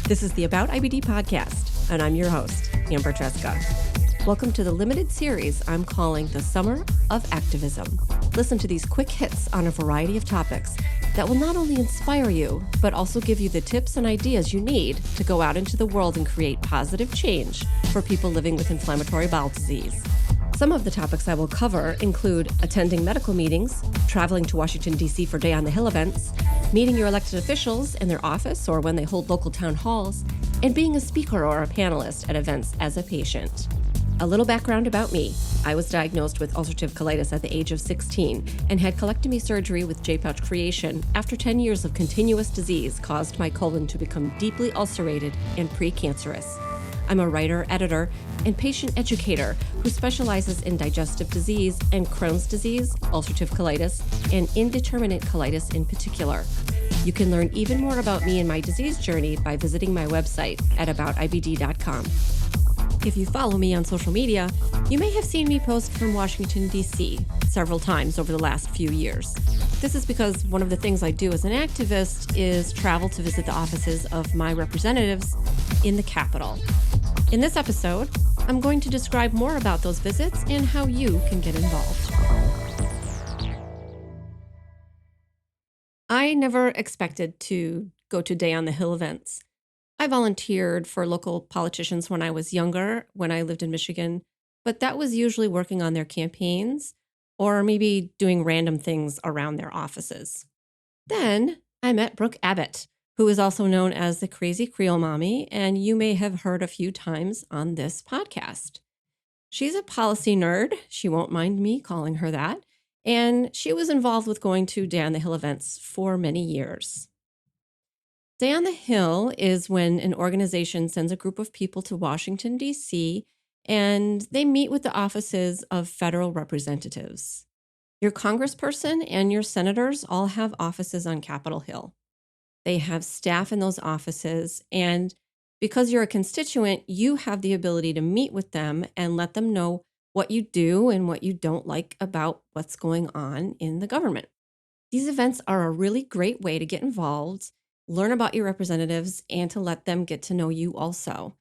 This is the About IBD podcast, and I'm your host, Amber Tresca. Welcome to the limited series I'm calling the Summer of Activism. Listen to these quick hits on a variety of topics that will not only inspire you, but also give you the tips and ideas you need to go out into the world and create positive change for people living with inflammatory bowel disease. Some of the topics I will cover include attending medical meetings, traveling to Washington, D.C. for Day on the Hill events, meeting your elected officials in their office or when they hold local town halls, and being a speaker or a panelist at events as a patient. A little background about me. I was diagnosed with ulcerative colitis at the age of 16 and had colectomy surgery with J-pouch creation after 10 years of continuous disease caused my colon to become deeply ulcerated and precancerous. I'm a writer, editor, and patient educator who specializes in digestive disease and Crohn's disease, ulcerative colitis, and indeterminate colitis in particular. You can learn even more about me and my disease journey by visiting my website at aboutibd.com. If you follow me on social media, you may have seen me post from Washington, D.C. several times over the last few years. This is because one of the things I do as an activist is travel to visit the offices of my representatives in the Capitol. In this episode, I'm going to describe more about those visits and how you can get involved. I never expected to go to Day on the Hill events. I volunteered for local politicians when I was younger, when I lived in Michigan, but that was usually working on their campaigns or maybe doing random things around their offices. Then I met Brooke Abbott, who is also known as the Crazy Creole Mommy, and you may have heard a few times on this podcast. She's a policy nerd. She won't mind me calling her that. And she was involved with going to Day on the Hill events for many years. Day on the Hill is when an organization sends a group of people to Washington, D.C., and they meet with the offices of federal representatives. Your congressperson and your senators all have offices on Capitol Hill. They have staff in those offices, and because you're a constituent, you have the ability to meet with them and let them know what you do and what you don't like about what's going on in the government. These events are a really great way to get involved, learn about your representatives, and to let them get to know you also.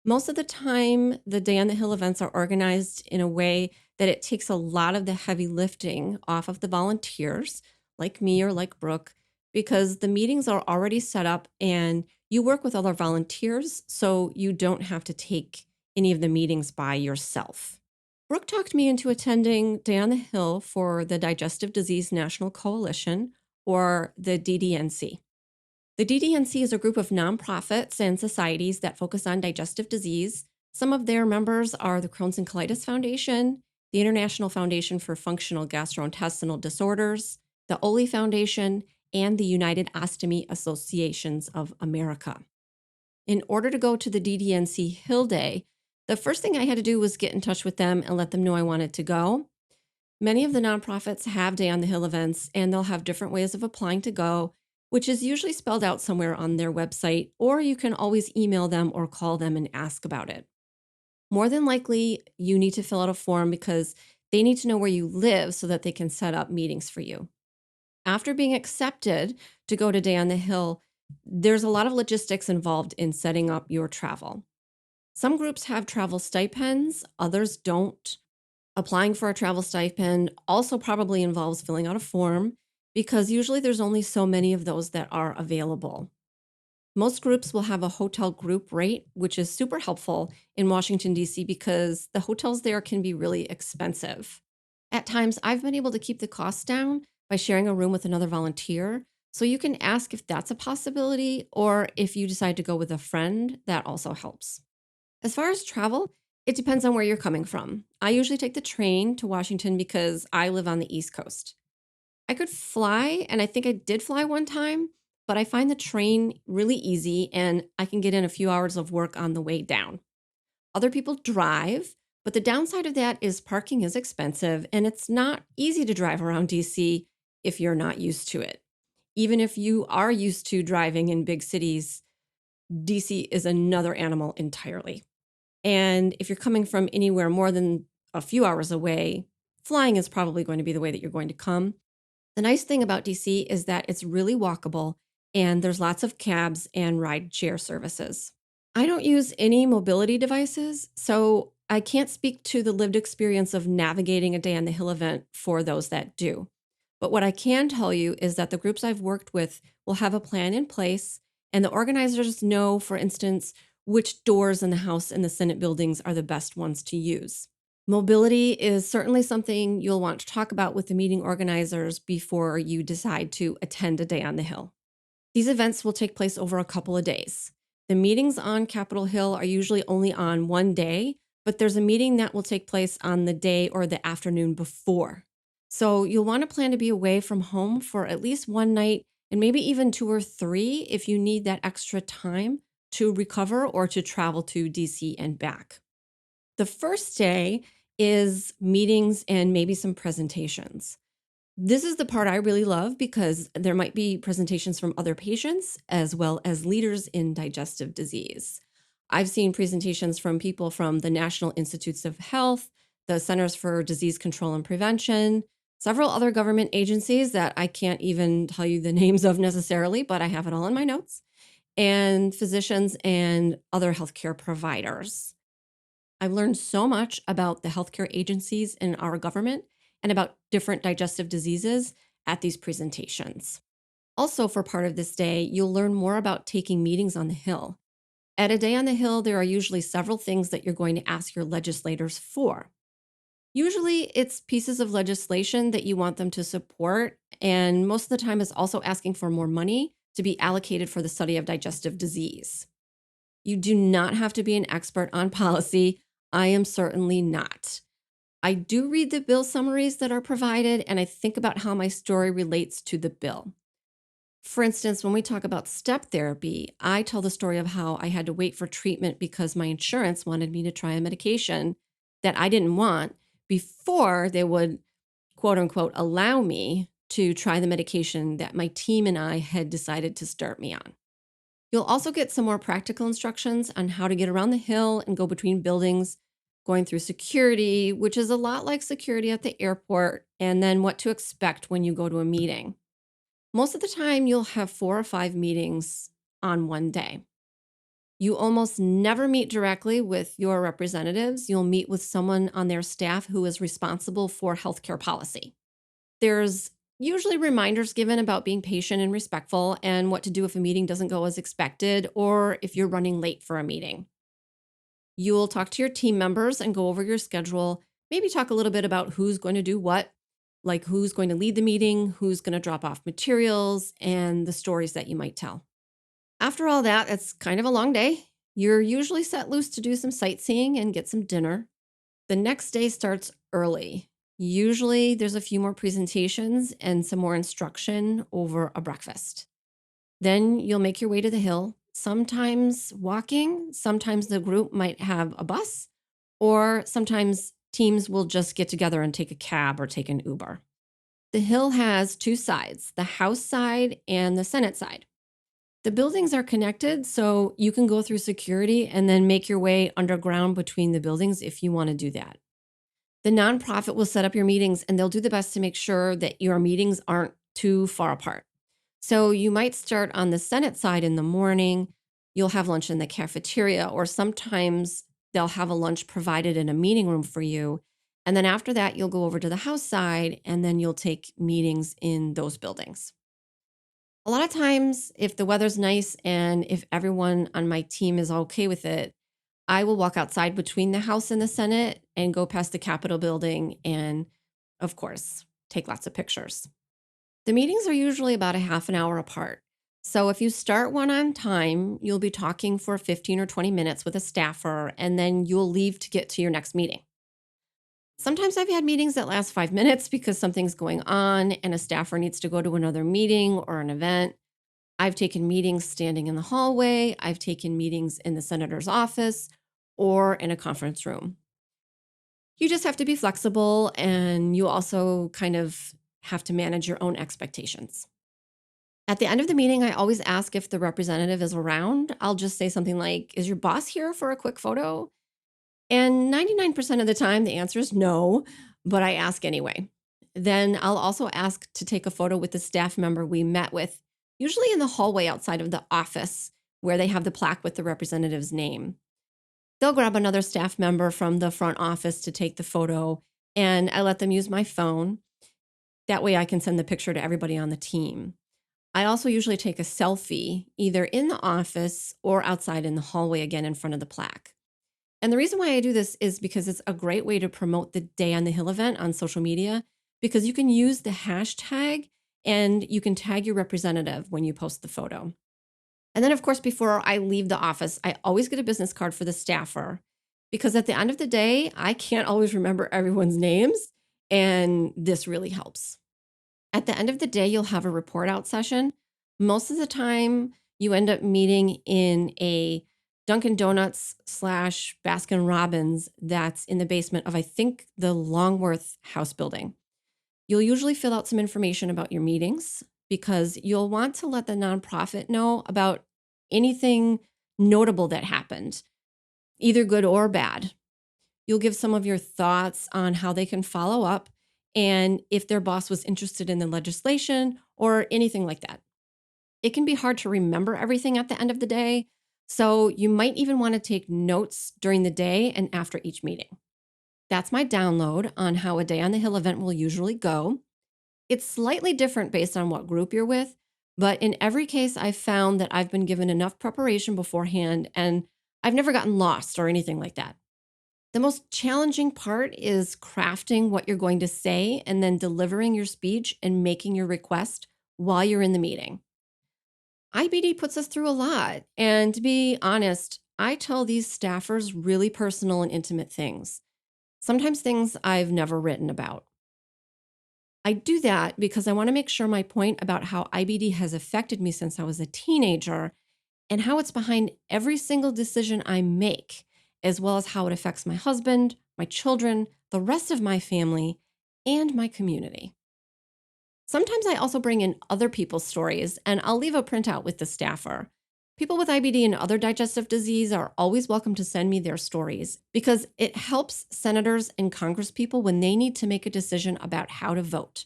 Most of the time, the Day on the Hill events are organized in a way that it takes a lot of the heavy lifting off of the volunteers, like me or like Brooke, because the meetings are already set up and you work with other volunteers, so you don't have to take any of the meetings by yourself. Brooke talked me into attending Day on the Hill for the Digestive Disease National Coalition, or the DDNC. The DDNC is a group of nonprofits and societies that focus on digestive disease. Some of their members are the Crohn's and Colitis Foundation, the International Foundation for Functional Gastrointestinal Disorders, the OLI Foundation, and the United Ostomy Associations of America. In order to go to the DDNC Hill Day, the first thing I had to do was get in touch with them and let them know I wanted to go. Many of the nonprofits have Day on the Hill events, and they'll have different ways of applying to go, which is usually spelled out somewhere on their website, or you can always email them or call them and ask about it. More than likely, you need to fill out a form because they need to know where you live so that they can set up meetings for you. After being accepted to go to Day on the Hill, there's a lot of logistics involved in setting up your travel. Some groups have travel stipends, others don't. Applying for a travel stipend also probably involves filling out a form because usually there's only so many of those that are available. Most groups will have a hotel group rate, which is super helpful in Washington, D.C. because the hotels there can be really expensive. At times, I've been able to keep the costs down by sharing a room with another volunteer. So you can ask if that's a possibility, or if you decide to go with a friend, that also helps. As far as travel, it depends on where you're coming from. I usually take the train to Washington because I live on the East Coast. I could fly, and I think I did fly one time, but I find the train really easy and I can get in a few hours of work on the way down. Other people drive, but the downside of that is parking is expensive and it's not easy to drive around DC if you're not used to it. Even if you are used to driving in big cities, DC is another animal entirely. And if you're coming from anywhere more than a few hours away, flying is probably going to be the way that you're going to come. The nice thing about DC is that it's really walkable and there's lots of cabs and ride share services. I don't use any mobility devices, so I can't speak to the lived experience of navigating a Day on the Hill event for those that do. But what I can tell you is that the groups I've worked with will have a plan in place, and the organizers know, for instance, which doors in the House and the Senate buildings are the best ones to use. Mobility is certainly something you'll want to talk about with the meeting organizers before you decide to attend a Day on the Hill. These events will take place over a couple of days. The meetings on Capitol Hill are usually only on one day, but there's a meeting that will take place on the day or the afternoon before. So you'll want to plan to be away from home for at least one night and maybe even 2 or 3 if you need that extra time to recover or to travel to DC and back. The first day is meetings and maybe some presentations. This is the part I really love because there might be presentations from other patients as well as leaders in digestive disease. I've seen presentations from people from the National Institutes of Health, the Centers for Disease Control and Prevention, several other government agencies that I can't even tell you the names of necessarily, but I have it all in my notes, and physicians and other healthcare providers. I've learned so much about the healthcare agencies in our government and about different digestive diseases at these presentations. Also, for part of this day, you'll learn more about taking meetings on the Hill. At a Day on the Hill, there are usually several things that you're going to ask your legislators for. Usually, it's pieces of legislation that you want them to support, and most of the time, it's also asking for more money to be allocated for the study of digestive disease. You do not have to be an expert on policy. I am certainly not. I do read the bill summaries that are provided, and I think about how my story relates to the bill. For instance, when we talk about step therapy, I tell the story of how I had to wait for treatment because my insurance wanted me to try a medication that I didn't want before they would, quote unquote, allow me to try the medication that my team and I had decided to start me on. You'll also get some more practical instructions on how to get around the hill and go between buildings, going through security, which is a lot like security at the airport, and then what to expect when you go to a meeting. Most of the time, you'll have 4 or 5 meetings on one day. You almost never meet directly with your representatives. You'll meet with someone on their staff who is responsible for healthcare policy. There's usually reminders given about being patient and respectful and what to do if a meeting doesn't go as expected or if you're running late for a meeting. You'll talk to your team members and go over your schedule, maybe talk a little bit about who's going to do what, like who's going to lead the meeting, who's going to drop off materials, and the stories that you might tell. After all that, it's kind of a long day. You're usually set loose to do some sightseeing and get some dinner. The next day starts early. Usually there's a few more presentations and some more instruction over a breakfast. Then you'll make your way to the hill, sometimes walking, sometimes the group might have a bus, or sometimes teams will just get together and take a cab or take an Uber. The hill has 2 sides, the House side and the Senate side. The buildings are connected, so you can go through security and then make your way underground between the buildings if you want to do that. The nonprofit will set up your meetings and they'll do the best to make sure that your meetings aren't too far apart. So you might start on the Senate side in the morning. You'll have lunch in the cafeteria, or sometimes they'll have a lunch provided in a meeting room for you. And then after that, you'll go over to the House side and then you'll take meetings in those buildings. A lot of times, if the weather's nice and if everyone on my team is okay with it, I will walk outside between the House and the Senate and go past the Capitol building and, of course, take lots of pictures. The meetings are usually about a half an hour apart. So if you start one on time, you'll be talking for 15 or 20 minutes with a staffer, and then you'll leave to get to your next meeting. Sometimes I've had meetings that last 5 minutes because something's going on and a staffer needs to go to another meeting or an event. I've taken meetings standing in the hallway. I've taken meetings in the senator's office or in a conference room. You just have to be flexible, and you also kind of have to manage your own expectations. At the end of the meeting, I always ask if the representative is around. I'll just say something like, "Is your boss here for a quick photo?" And 99% of the time, the answer is no, but I ask anyway. Then I'll also ask to take a photo with the staff member we met with usually in the hallway outside of the office where they have the plaque with the representative's name. They'll grab another staff member from the front office to take the photo, and I let them use my phone. That way I can send the picture to everybody on the team. I also usually take a selfie either in the office or outside in the hallway again in front of the plaque. And the reason why I do this is because it's a great way to promote the Day on the Hill event on social media, because you can use the hashtag and you can tag your representative when you post the photo. And then, of course, before I leave the office, I always get a business card for the staffer, because at the end of the day, I can't always remember everyone's names, and this really helps. At the end of the day, you'll have a report out session. Most of the time, you end up meeting in a Dunkin' Donuts / Baskin Robbins that's in the basement of, I think, the Longworth House building. You'll usually fill out some information about your meetings, because you'll want to let the nonprofit know about anything notable that happened, either good or bad. You'll give some of your thoughts on how they can follow up and if their boss was interested in the legislation or anything like that. It can be hard to remember everything at the end of the day, so you might even want to take notes during the day and after each meeting. That's my download on how a Day on the Hill event will usually go. It's slightly different based on what group you're with, but in every case, I've found that I've been given enough preparation beforehand and I've never gotten lost or anything like that. The most challenging part is crafting what you're going to say and then delivering your speech and making your request while you're in the meeting. IBD puts us through a lot, and to be honest, I tell these staffers really personal and intimate things, sometimes things I've never written about. I do that because I want to make sure my point about how IBD has affected me since I was a teenager and how it's behind every single decision I make, as well as how it affects my husband, my children, the rest of my family, and my community. Sometimes I also bring in other people's stories, and I'll leave a printout with the staffer. People with IBD and other digestive disease are always welcome to send me their stories, because it helps senators and congresspeople when they need to make a decision about how to vote.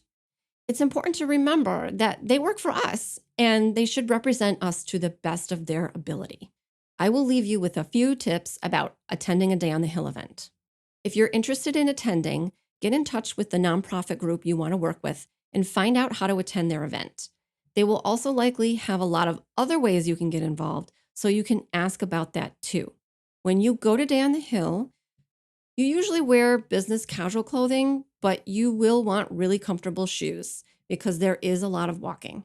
It's important to remember that they work for us and they should represent us to the best of their ability. I will leave you with a few tips about attending a Day on the Hill event. If you're interested in attending, get in touch with the nonprofit group you want to work with and find out how to attend their event. They will also likely have a lot of other ways you can get involved, so you can ask about that too. When you go to Day on the Hill, you usually wear business casual clothing, but you will want really comfortable shoes because there is a lot of walking.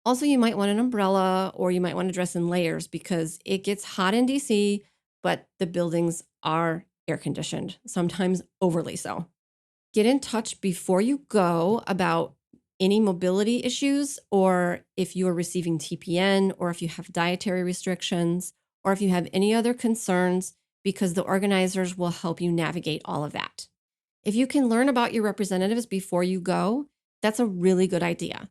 Also, you might want an umbrella, or you might want to dress in layers because it gets hot in DC, but the buildings are air conditioned, sometimes overly so. Get in touch before you go about any mobility issues, or if you are receiving TPN, or if you have dietary restrictions, or if you have any other concerns, because the organizers will help you navigate all of that. If you can learn about your representatives before you go, that's a really good idea.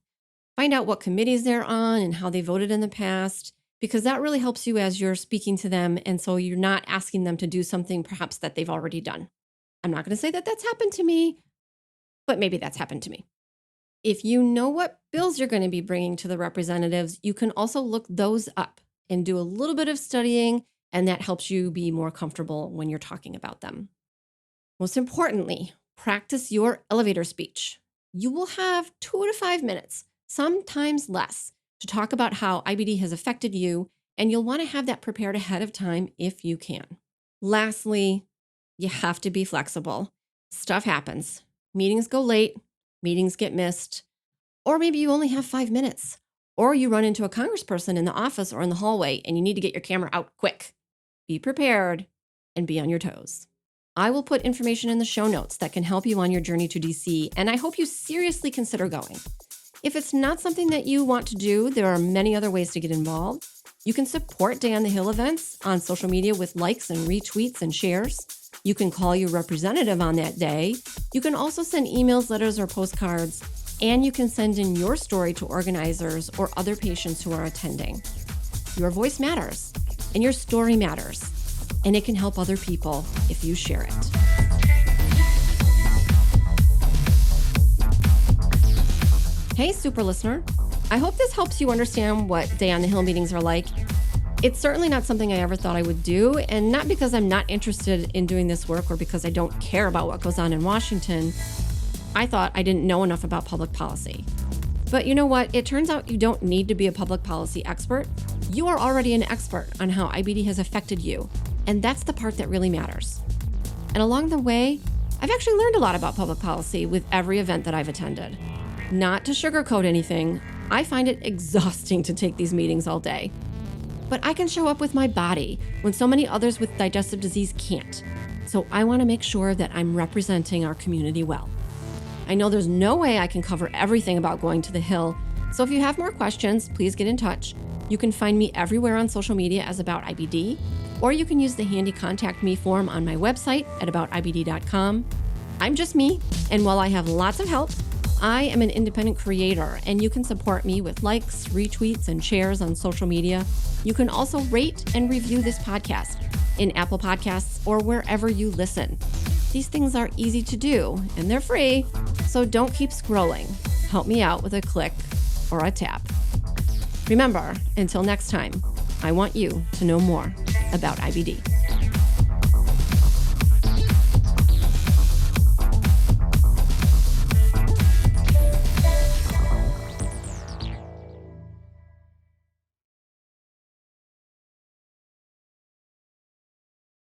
Find out what committees they're on and how they voted in the past, because that really helps you as you're speaking to them, and so you're not asking them to do something perhaps that they've already done. I'm not going to say that that's happened to me, but maybe that's happened to me. If you know what bills you're going to be bringing to the representatives, you can also look those up and do a little bit of studying, and that helps you be more comfortable when you're talking about them. Most importantly, practice your elevator speech. You will have 2 to 5 minutes, sometimes less, to talk about how IBD has affected you, and you'll want to have that prepared ahead of time if you can. Lastly, you have to be flexible. Stuff happens. Meetings go late, meetings get missed, or maybe you only have 5 minutes, or you run into a congressperson in the office or in the hallway and you need to get your camera out quick. Be prepared and be on your toes. I will put information in the show notes that can help you on your journey to DC, and I hope you seriously consider going. If it's not something that you want to do, there are many other ways to get involved. You can support Day on the Hill events on social media with likes and retweets and shares. You can call your representative on that day. You can also send emails, letters, or postcards, and you can send in your story to organizers or other patients who are attending. Your voice matters, and your story matters, and it can help other people if you share it. Hey, super listener. I hope this helps you understand what Day on the Hill meetings are like. It's certainly not something I ever thought I would do, and not because I'm not interested in doing this work or because I don't care about what goes on in Washington. I thought I didn't know enough about public policy. But you know what? It turns out you don't need to be a public policy expert. You are already an expert on how IBD has affected you, and that's the part that really matters. And along the way, I've actually learned a lot about public policy with every event that I've attended. Not to sugarcoat anything, I find it exhausting to take these meetings all day. But I can show up with my body when so many others with digestive disease can't. So I want to make sure that I'm representing our community well. I know there's no way I can cover everything about going to the Hill, so if you have more questions, please get in touch. You can find me everywhere on social media as About IBD, or you can use the handy Contact Me form on my website at aboutibd.com. I'm just me, and while I have lots of help, I am an independent creator, and you can support me with likes, retweets, and shares on social media. You can also rate and review this podcast in Apple Podcasts or wherever you listen. These things are easy to do, and they're free, so don't keep scrolling. Help me out with a click or a tap. Remember, until next time, I want you to know more about IBD.